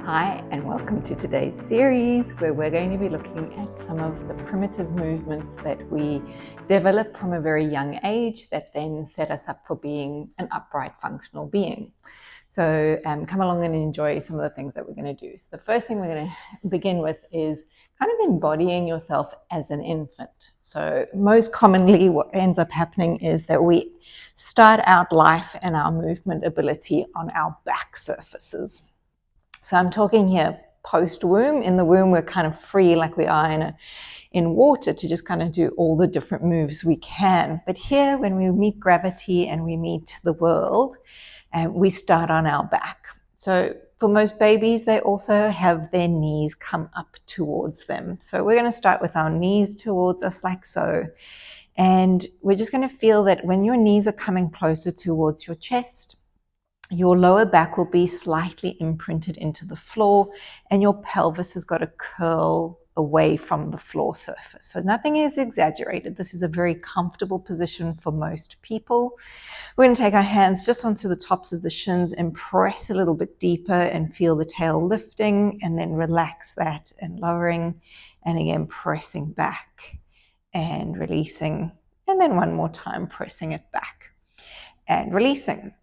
Hi, and welcome to today's series where we're going to be looking at some of the primitive movements that we develop from a very young age that then set us up for being an upright, functional being. So come along and enjoy some of the things that we're going to do. So the first thing we're going to begin with is kind of embodying yourself as an infant. So most commonly what ends up happening is that we start out life and our movement ability on our back surfaces. So I'm talking here post-womb. In the womb, we're kind of free like we are in water to just kind of do all the different moves we can. But here, when we meet gravity and we meet the world, we start on our back. So for most babies, they also have their knees come up towards them. So we're going to start with our knees towards us like so. And we're just going to feel that when your knees are coming closer towards your chest, your lower back will be slightly imprinted into the floor and your pelvis has got to curl away from the floor surface. So nothing is exaggerated. This is a very comfortable position for most people. We're going to take our hands just onto the tops of the shins and press a little bit deeper and feel the tail lifting, and then relax that and lowering, and again pressing back and releasing, and then one more time pressing it back and releasing.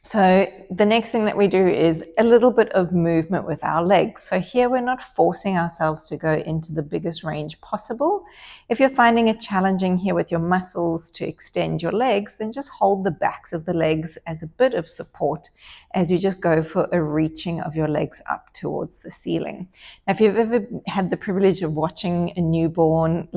So the next thing that we do is a little bit of movement with our legs. So here we're not forcing ourselves to go into the biggest range possible. If you're finding it challenging here with your muscles to extend your legs, then just hold the backs of the legs as a bit of support as you just go for a reaching of your legs up towards the ceiling. Now, if you've ever had the privilege of watching a newborn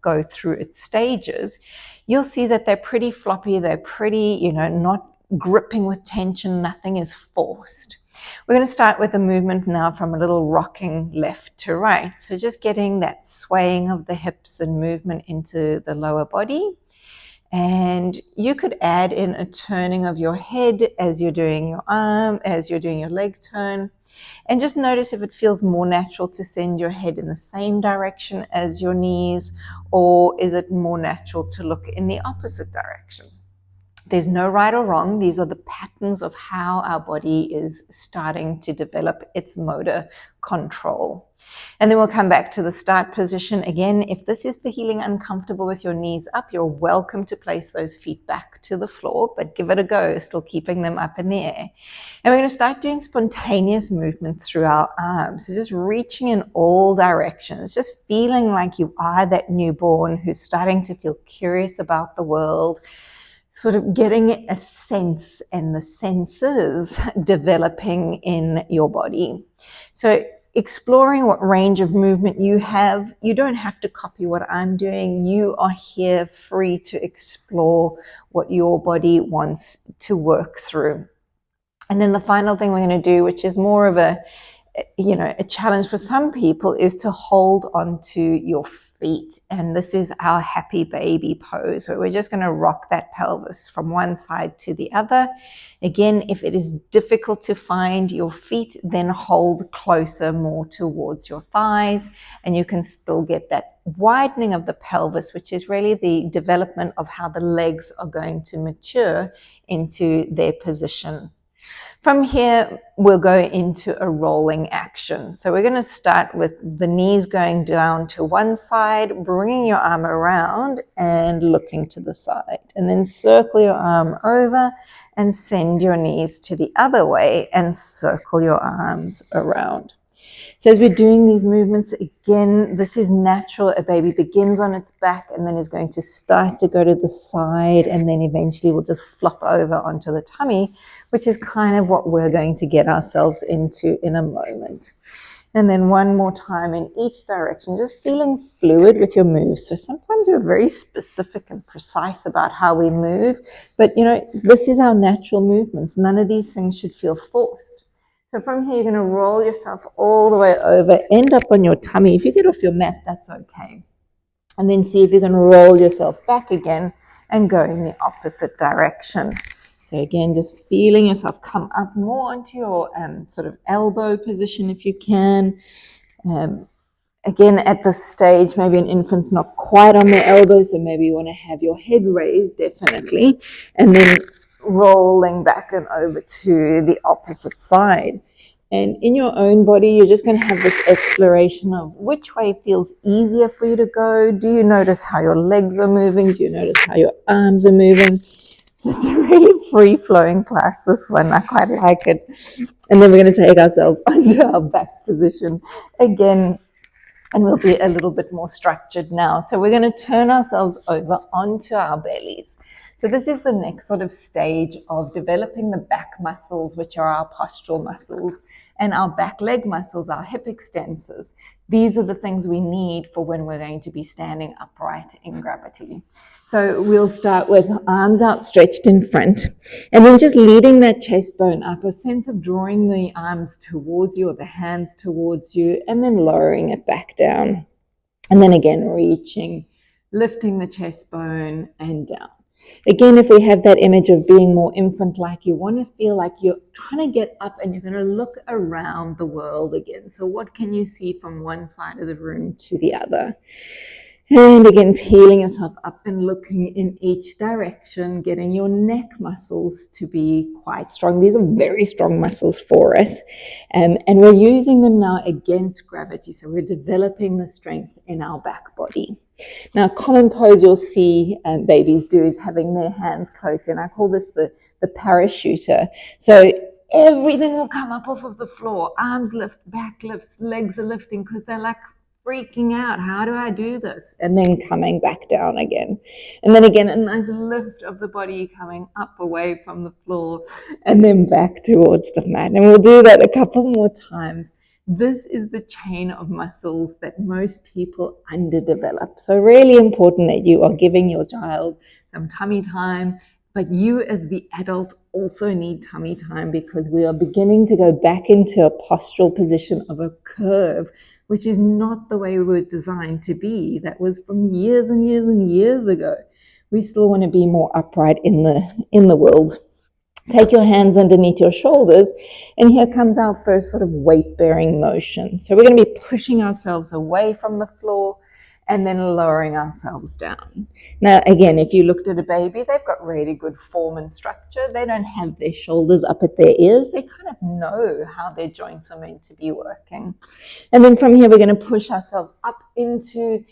go through its stages, you'll see that they're pretty floppy, they're pretty, not gripping with tension, nothing is forced. We're going to start with a movement now from a little rocking left to right. So just getting that swaying of the hips and movement into the lower body. And you could add in a turning of your head as you're doing your arm, as you're doing your leg turn. And just notice if it feels more natural to send your head in the same direction as your knees, or is it more natural to look in the opposite direction? There's no right or wrong. These are the patterns of how our body is starting to develop its motor control. And then we'll come back to the start position. Again, if this is feeling uncomfortable with your knees up, you're welcome to place those feet back to the floor, but give it a go, still keeping them up in the air. And we're going to start doing spontaneous movement through our arms. So just reaching in all directions, just feeling like you are that newborn who's starting to feel curious about the world, sort of getting a sense and the senses developing in your body. So exploring what range of movement you have. You don't have to copy what I'm doing. You are here free to explore what your body wants to work through. And then the final thing we're going to do, which is more of a challenge for some people, is to hold onto your feet. And this is our happy baby pose, where we're just going to rock that pelvis from one side to the other. Again, if it is difficult to find your feet, then hold closer more towards your thighs, and you can still get that widening of the pelvis, which is really the development of how the legs are going to mature into their position. From here, we'll go into a rolling action. So we're going to start with the knees going down to one side, bringing your arm around and looking to the side. And then circle your arm over and send your knees to the other way and circle your arms around. So as we're doing these movements, again, this is natural. A baby begins on its back and then is going to start to go to the side, and then eventually will just flop over onto the tummy, which is kind of what we're going to get ourselves into in a moment. And then one more time in each direction, just feeling fluid with your moves. So sometimes we're very specific and precise about how we move, but this is our natural movements. None of these things should feel forced. So from here, you're going to roll yourself all the way over, end up on your tummy. If you get off your mat, that's okay. And then see if you can roll yourself back again and go in the opposite direction. So again, just feeling yourself come up more onto your sort of elbow position if you can. Again, at this stage, maybe an infant's not quite on their elbows, so maybe you want to have your head raised, definitely. And then rolling back and over to the opposite side. And in your own body, you're just going to have this exploration of which way feels easier for you to go. Do you notice how your legs are moving? Do you notice how your arms are moving? So it's a really free-flowing class, this one. I quite like it. And then we're going to take ourselves onto our back position again, and we'll be a little bit more structured now. So we're going to turn ourselves over onto our bellies. So this is the next sort of stage of developing the back muscles, which are our postural muscles, and our back leg muscles, our hip extensors. These are the things we need for when we're going to be standing upright in gravity. So we'll start with arms outstretched in front, and then just leading that chest bone up, a sense of drawing the arms towards you or the hands towards you, and then lowering it back down. And then again, reaching, lifting the chest bone and down. Again, if we have that image of being more infant-like, you want to feel like you're trying to get up and you're going to look around the world again. So what can you see from one side of the room to the other? And again, peeling yourself up and looking in each direction, getting your neck muscles to be quite strong. These are very strong muscles for us. And we're using them now against gravity. So we're developing the strength in our back body. Now, a common pose you'll see babies do is having their hands close in. I call this the parachuter. So everything will come up off of the floor. Arms lift, back lifts, legs are lifting because they're like freaking out. How do I do this? And then coming back down again. And then again, a nice lift of the body coming up away from the floor and then back towards the mat. And we'll do that a couple more times. This is the chain of muscles that most people underdevelop. So really important that you are giving your child some tummy time, but you as the adult also need tummy time because we are beginning to go back into a postural position of a curve, which is not the way we were designed to be. That was from years and years and years ago. We still want to be more upright in the world. Take your hands underneath your shoulders, and here comes our first sort of weight-bearing motion. So we're going to be pushing ourselves away from the floor and then lowering ourselves down. Now, again, if you looked at a baby, they've got really good form and structure. They don't have their shoulders up at their ears. They kind of know how their joints are meant to be working. And then from here, we're going to push ourselves up into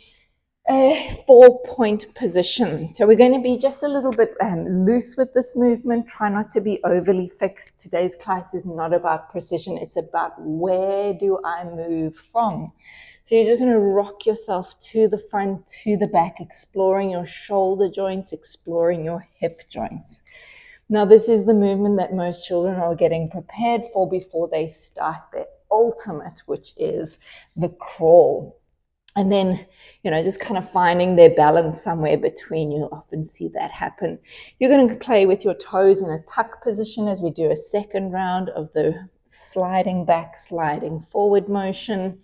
a 4-point position. So we're going to be just a little bit loose with this movement. Try not to be overly fixed. Today's class is not about precision. It's about where do I move from. So you're just going to rock yourself to the front, to the back, exploring your shoulder joints, exploring your hip joints. Now, this is the movement that most children are getting prepared for before they start their ultimate, which is the crawl. And then, just kind of finding their balance somewhere between. You often see that happen. You're going to play with your toes in a tuck position as we do a second round of the sliding back, sliding forward motion.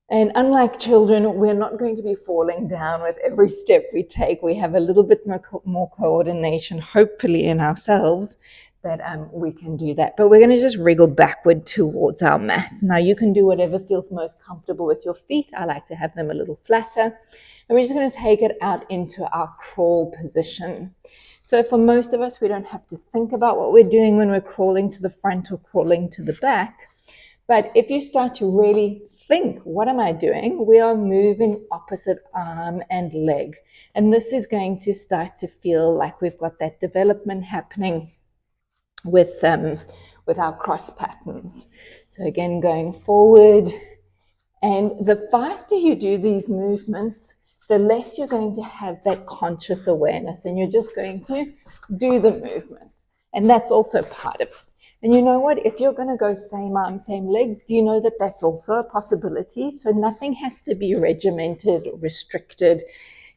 And unlike children, we're not going to be falling down with every step we take. We have a little bit more coordination, hopefully, in ourselves that we can do that. But we're going to just wriggle backward towards our mat. Now, you can do whatever feels most comfortable with your feet. I like to have them a little flatter. And we're just going to take it out into our crawl position. So for most of us, we don't have to think about what we're doing when we're crawling to the front or crawling to the back. But if you start to really think, what am I doing? We are moving opposite arm and leg. And this is going to start to feel like we've got that development happening with our cross patterns. So again, going forward. And the faster you do these movements, the less you're going to have that conscious awareness. And you're just going to do the movement. And that's also part of it. And you know what? If you're going to go same arm, same leg, do you know that that's also a possibility? So nothing has to be regimented or restricted.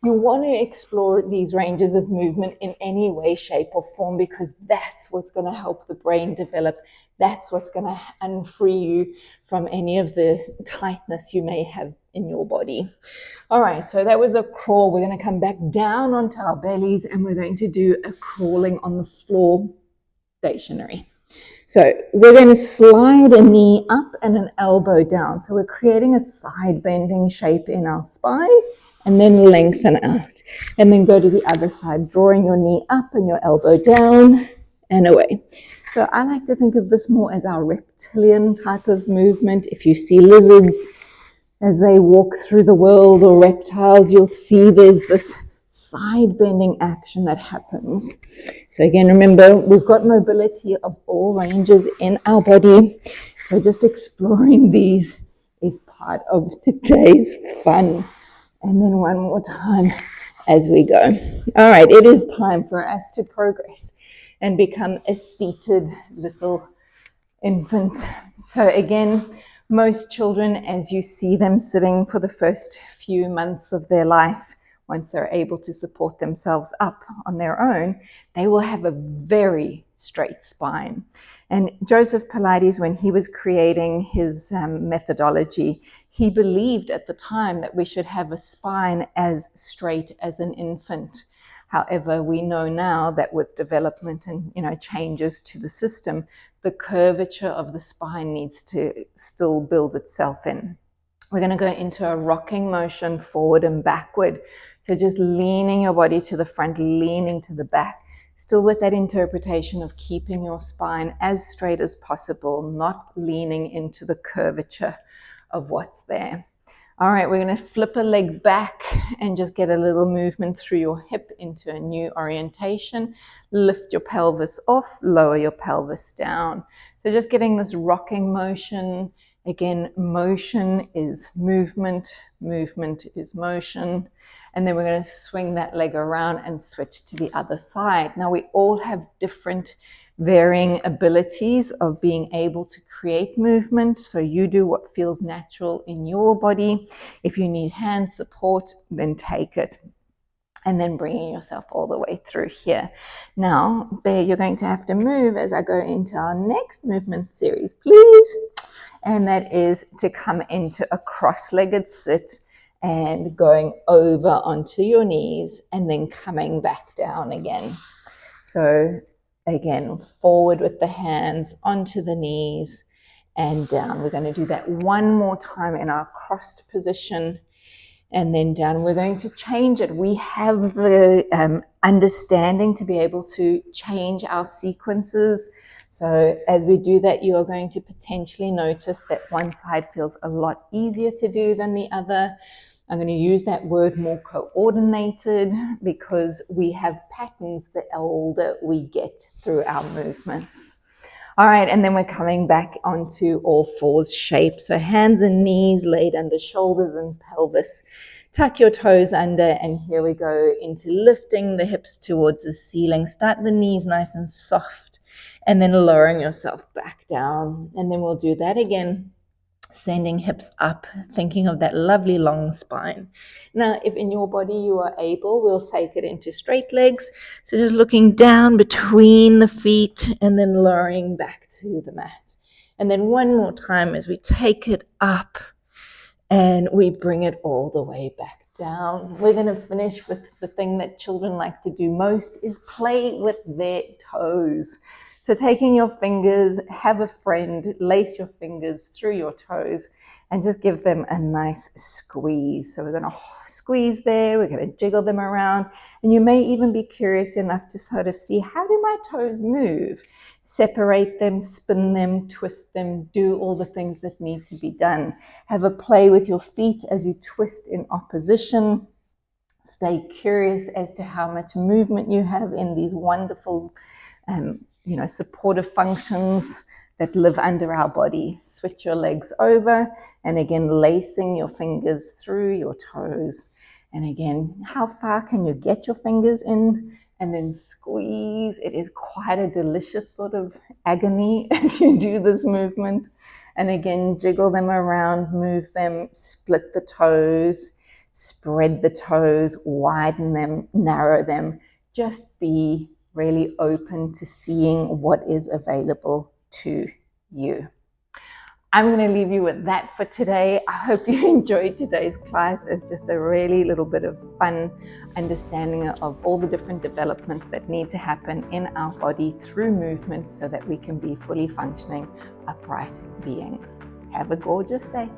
You want to explore these ranges of movement in any way, shape, or form because that's what's going to help the brain develop. That's what's going to unfree you from any of the tightness you may have in your body. All right, so that was a crawl. We're going to come back down onto our bellies and we're going to do a crawling on the floor stationary. So we're going to slide a knee up and an elbow down. So we're creating a side bending shape in our spine and then lengthen out. And then go to the other side, drawing your knee up and your elbow down and away. So I like to think of this more as our reptilian type of movement. If you see lizards as they walk through the world, or reptiles, you'll see there's this side bending action that happens. So again, remember, we've got mobility of all ranges in our body. So just exploring these is part of today's fun. And then one more time as we go. All right, it is time for us to progress and become a seated little infant. So again, most children, as you see them sitting for the first few months of their life, once they're able to support themselves up on their own, they will have a very straight spine. And Joseph Pilates, when he was creating his methodology, he believed at the time that we should have a spine as straight as an infant. However, we know now that with development and changes to the system, the curvature of the spine needs to still build itself in. We're going to go into a rocking motion forward and backward. So just leaning your body to the front, leaning to the back, still with that interpretation of keeping your spine as straight as possible, not leaning into the curvature of what's there. All right, we're going to flip a leg back and just get a little movement through your hip into a new orientation. Lift your pelvis off, lower your pelvis down. So just getting this rocking motion. Again, motion is movement, movement is motion. And then we're going to swing that leg around and switch to the other side. Now, we all have different varying abilities of being able to create movement. So you do what feels natural in your body. If you need hand support, then take it. And then bringing yourself all the way through here. Now, Bear, you're going to have to move as I go into our next movement series, please. And that is to come into a cross-legged sit and going over onto your knees and then coming back down again. So again, forward with the hands onto the knees and down. We're going to do that one more time in our crossed position and then down. We're going to change it. We have the understanding to be able to change our sequences. So as we do that, you are going to potentially notice that one side feels a lot easier to do than the other. I'm going to use that word more coordinated because we have patterns the older we get through our movements. All right, and then we're coming back onto all fours shape. So hands and knees laid under shoulders and pelvis. Tuck your toes under, and here we go into lifting the hips towards the ceiling. Start the knees nice and soft, and then lowering yourself back down. And then we'll do that again. Sending hips up, thinking of that lovely long spine. Now, if in your body you are able, we'll take it into straight legs. So just looking down between the feet and then lowering back to the mat. And then one more time as we take it up and we bring it all the way back down. We're going to finish with the thing that children like to do most is play with their toes. So taking your fingers, have a friend, lace your fingers through your toes and just give them a nice squeeze. So we're going to squeeze there, we're going to jiggle them around, and you may even be curious enough to sort of see, how do my toes move? Separate them, spin them, twist them, do all the things that need to be done. Have a play with your feet as you twist in opposition. Stay curious as to how much movement you have in these wonderful supportive functions that live under our body. Switch your legs over and again lacing your fingers through your toes. And again, how far can you get your fingers in? And then squeeze. It is quite a delicious sort of agony as you do this movement. And again, jiggle them around, move them, split the toes, spread the toes, widen them, narrow them. Just be really open to seeing what is available to you. I'm going to leave you with that for today. I hope you enjoyed today's class. It's just a really little bit of fun understanding of all the different developments that need to happen in our body through movement so that we can be fully functioning, upright beings. Have a gorgeous day.